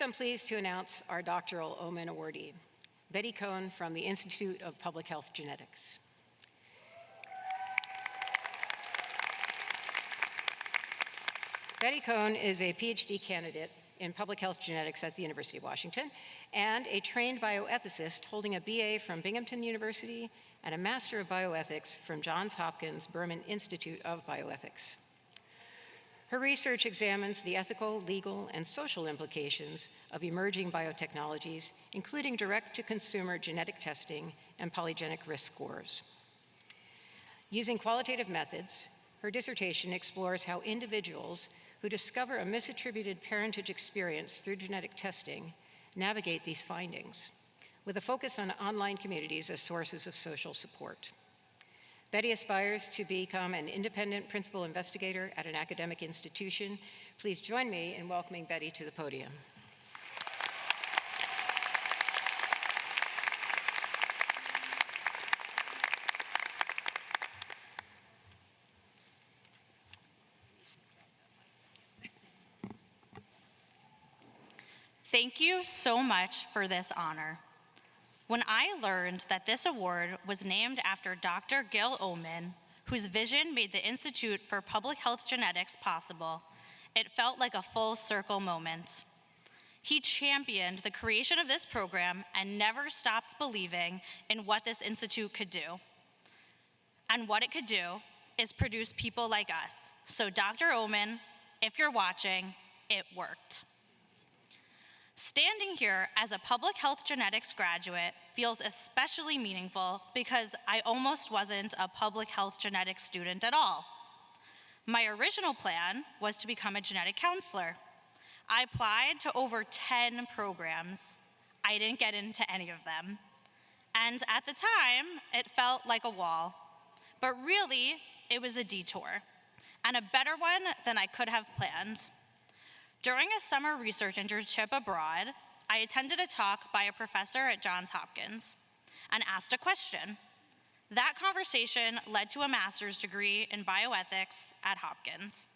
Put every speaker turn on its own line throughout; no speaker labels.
I'm pleased to announce our doctoral Omenn awardee, Betty Cohn from the Institute of Public Health Genetics. Betty Cohn is a PhD candidate in public health genetics at the University of Washington and a trained bioethicist holding a BA from Binghamton University and a Master of Bioethics from Johns Hopkins Berman Institute of Bioethics. Her research examines the ethical, legal, and social implications of emerging biotechnologies, including direct-to-consumer genetic testing and polygenic risk scores. Using qualitative methods, her dissertation explores how individuals who discover a misattributed parentage experience through genetic testing navigate these findings, with a focus on online communities as sources of social support. Betty aspires to become an independent principal investigator at an academic institution. Please join me in welcoming Betty to the podium.
Thank you so much for this honor. When I learned that this award was named after Dr. Gil Omenn, whose vision made the Institute for Public Health Genetics possible, it felt like a full circle moment. He championed the creation of this program and never stopped believing in what this institute could do. And what it could do is produce people like us. So Dr. Omenn, if you're watching, it worked. Standing here as a public health genetics graduate feels especially meaningful because I almost wasn't a public health genetics student at all. My original plan was to become a genetic counselor. I applied to over 10 programs. I didn't get into any of them. And at the time, it felt like a wall. But really, it was a detour, and a better one than I could have planned. During a summer research internship abroad, I attended a talk by a professor at Johns Hopkins and asked a question. That conversation led to a master's degree in bioethics at Hopkins.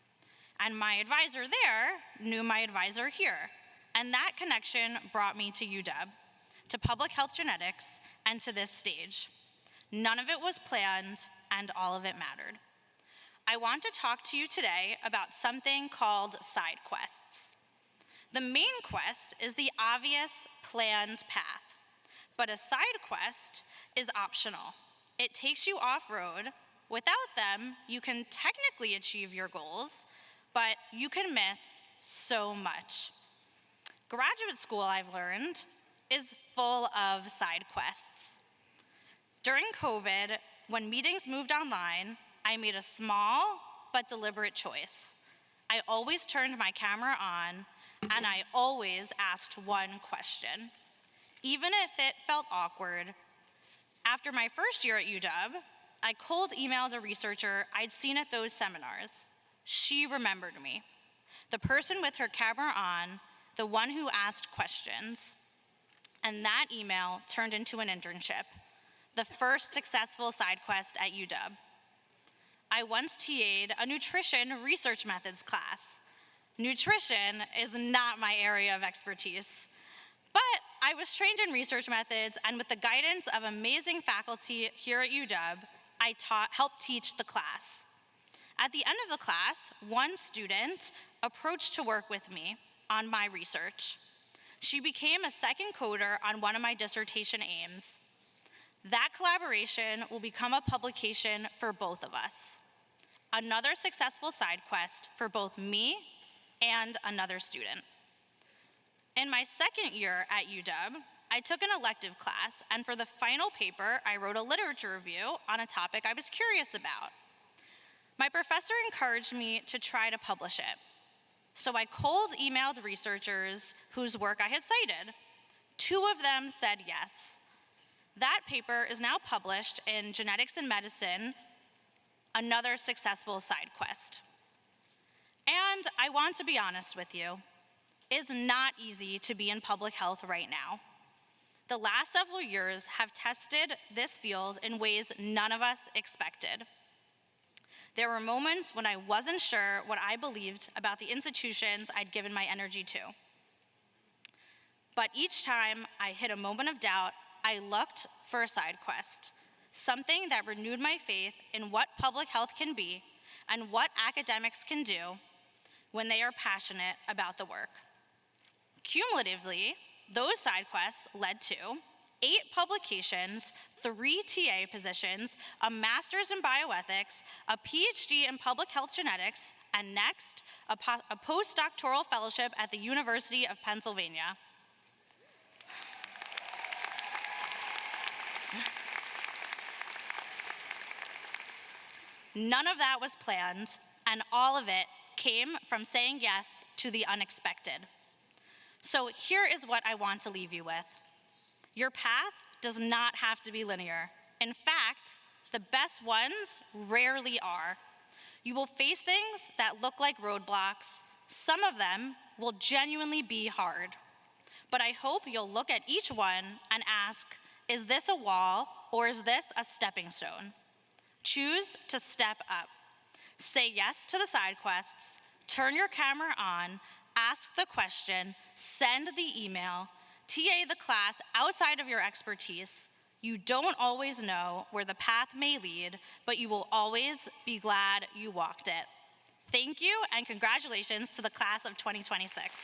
And my advisor there knew my advisor here, and that connection brought me to UW, to public health genetics, and to this stage. None of it was planned, and all of it mattered. I want to talk to you today about something called side quests. The main quest is the obvious planned path, but a side quest is optional. It takes you off-road. Without them, you can technically achieve your goals, but you can miss so much. Graduate school, I've learned, is full of side quests. During COVID, when meetings moved online, I made a small but deliberate choice. I always turned my camera on, and I always asked one question, even if it felt awkward. After my first year at UW, I cold emailed a researcher I'd seen at those seminars. She remembered me, the person with her camera on, the one who asked questions. And that email turned into an internship, the first successful side quest at UW. I once TA'd a nutrition research methods class. Nutrition is not my area of expertise, but I was trained in research methods, and with the guidance of amazing faculty here at UW, I helped teach the class. At the end of the class, one student approached to work with me on my research. She became a second coder on one of my dissertation aims. That collaboration will become a publication for both of us. Another successful side quest for both me and another student. In my second year at UW, I took an elective class, and for the final paper, I wrote a literature review on a topic I was curious about. My professor encouraged me to try to publish it. So I cold emailed researchers whose work I had cited. 2 of them said yes. That paper is now published in Genetics and Medicine, another successful side quest. And I want to be honest with you, it's not easy to be in public health right now. The last several years have tested this field in ways none of us expected. There were moments when I wasn't sure what I believed about the institutions I'd given my energy to. But each time I hit a moment of doubt, I looked for a side quest, something that renewed my faith in what public health can be and what academics can do when they are passionate about the work. Cumulatively, those side quests led to 8 publications, 3 TA positions, a master's in bioethics, a PhD in public health genetics, and next, a postdoctoral fellowship at the University of Pennsylvania. None of that was planned, and all of it came from saying yes to the unexpected. So here is what I want to leave you with. Your path does not have to be linear. In fact, the best ones rarely are. You will face things that look like roadblocks. Some of them will genuinely be hard. But I hope you'll look at each one and ask, is this a wall or is this a stepping stone? Choose to step up. Say yes to the side quests, turn your camera on, ask the question, send the email, TA the class outside of your expertise. You don't always know where the path may lead, but you will always be glad you walked it. Thank you, and congratulations to the class of 2026.